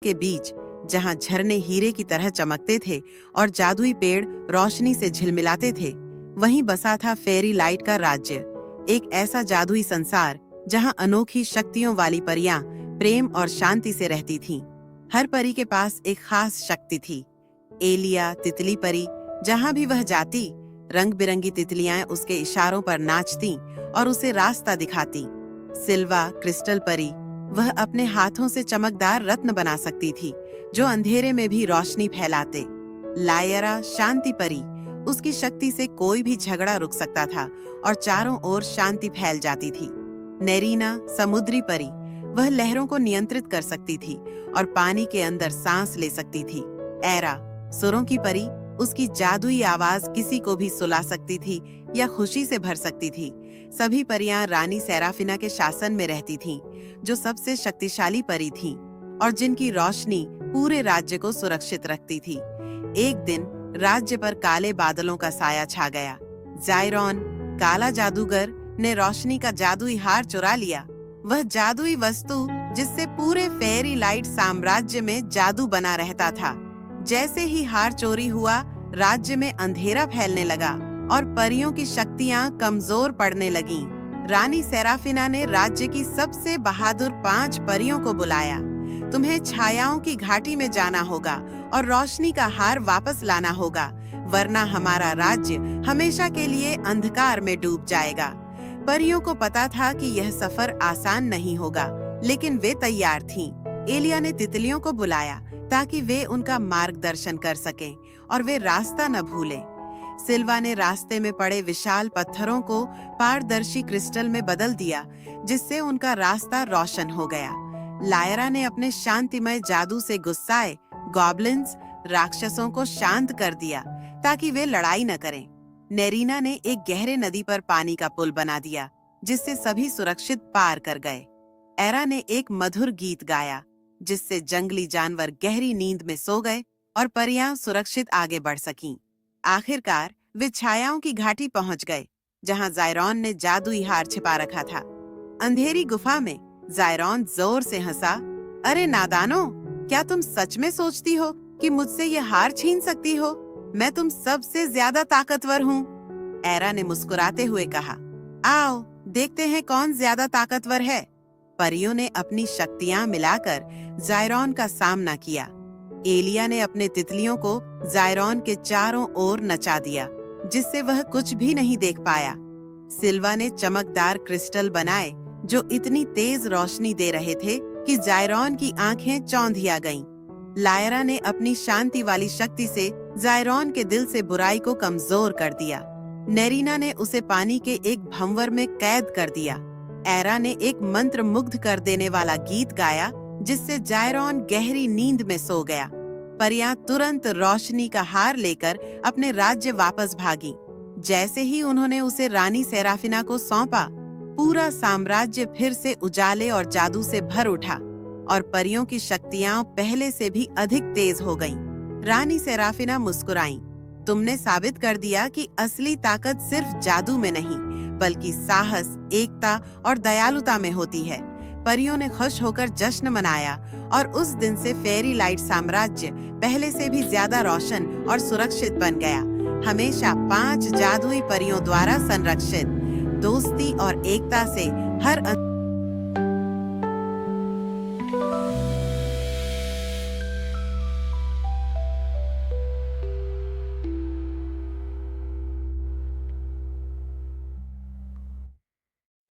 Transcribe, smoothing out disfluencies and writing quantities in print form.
के बीच, जहां झरने हीरे की तरह चमकते थे और जादुई पेड़ रोशनी से झिलमिलाते थे, वहीं बसा था फेरी लाइट का राज्य। एक ऐसा जादुई संसार जहां अनोखी शक्तियों वाली परियां प्रेम और शांति से रहती थीं। हर परी के पास एक खास शक्ति थी। एलिया तितली परी, जहां भी वह जाती, रंग बिरंगी तितलियां उसके इशारों पर नाचती और उसे रास्ता दिखाती। सिल्वा क्रिस्टल परी, वह अपने हाथों से चमकदार रत्न बना सकती थी जो अंधेरे में भी रोशनी फैलाते। लायरा शांति परी, उसकी शक्ति से कोई भी झगड़ा रुक सकता था और चारों ओर शांति फैल जाती थी। नेरीना समुद्री परी, वह लहरों को नियंत्रित कर सकती थी और पानी के अंदर सांस ले सकती थी। एरा सुरों की परी, उसकी जादुई आवाज किसी को भी सुला सकती थी या खुशी से भर सकती थी। सभी परियां रानी सेराफिना के शासन में रहती थीं, जो सबसे शक्तिशाली परी थीं और जिनकी रोशनी पूरे राज्य को सुरक्षित रखती थी। एक दिन राज्य पर काले बादलों का साया छा गया। जायरॉन काला जादूगर ने रोशनी का जादुई हार चुरा लिया, वह जादुई वस्तु जिससे पूरे फेरी लाइट साम्राज्य में जादू बना रहता था। जैसे ही हार चोरी हुआ, राज्य में अंधेरा फैलने लगा और परियों की शक्तियां कमजोर पड़ने लगीं। रानी सेराफिना ने राज्य की सबसे बहादुर 5 परियों को बुलाया। तुम्हें छायाओं की घाटी में जाना होगा और रोशनी का हार वापस लाना होगा, वरना हमारा राज्य हमेशा के लिए अंधकार में डूब जाएगा। परियों को पता था कि यह सफर आसान नहीं होगा, लेकिन वे तैयार थीं। एलिया ने तितलियों को बुलाया ताकि वे उनका मार्गदर्शन कर सकें और वे रास्ता न भूलें। सिल्वा ने रास्ते में पड़े विशाल पत्थरों को पारदर्शी क्रिस्टल में बदल दिया, जिससे उनका रास्ता रोशन हो गया। लायरा ने अपने शांतिमय जादू से गुस्साए गॉब्लिन्स राक्षसों को शांत कर दिया ताकि वे लड़ाई न करें। नेरीना ने एक गहरे नदी पर पानी का पुल बना दिया, जिससे सभी सुरक्षित पार कर गए। एरा ने एक मधुर गीत गाया, जिससे जंगली जानवर गहरी नींद में सो गए और परियां सुरक्षित आगे बढ़ सकीं। आखिरकार वे छायाओं की घाटी पहुंच गए, जहां जायरॉन ने जादुई हार छिपा रखा था। अंधेरी गुफा में जायरॉन जोर से हंसा, अरे नादानो, क्या तुम सच में सोचती हो कि मुझसे यह हार छीन सकती हो? मैं तुम सबसे ज्यादा ताकतवर हूँ। एरा ने मुस्कुराते हुए कहा, आओ देखते हैं कौन ज्यादा ताकतवर है। परियों ने अपनी शक्तियां मिलाकर जायरॉन का सामना किया। एलिया ने अपने तितलियों को जायरॉन के चारों ओर नचा दिया, जिससे वह कुछ भी नहीं देख पाया। सिल्वा ने चमकदार क्रिस्टल बनाए जो इतनी तेज रोशनी दे रहे थे कि जायरॉन की आंखें चौंधिया गईं। लायरा ने अपनी शांति वाली शक्ति से जायरॉन के दिल से बुराई को कमजोर कर दिया। नेरीना ने उसे पानी के एक भंवर में कैद कर दिया। एरा ने एक मंत्र मुग्ध कर देने वाला गीत गाया, जिससे जायरॉन गहरी नींद में सो गया। परियां तुरंत रोशनी का हार लेकर अपने राज्य वापस भागी। जैसे ही उन्होंने उसे रानी सेराफिना को सौंपा, पूरा साम्राज्य फिर से उजाले और जादू से भर उठा और परियों की शक्तियां पहले से भी अधिक तेज हो गईं। रानी सेराफिना मुस्कुराईं, तुमने साबित कर दिया कि असली ताकत सिर्फ जादू में नहीं, बल्कि साहस, एकता और दयालुता में होती है। परियों ने खुश होकर जश्न मनाया और उस दिन से फेरी लाइट साम्राज्य पहले से भी ज्यादा रोशन और सुरक्षित बन गया, हमेशा 5 जादुई परियों द्वारा संरक्षित। दोस्ती और एकता से हर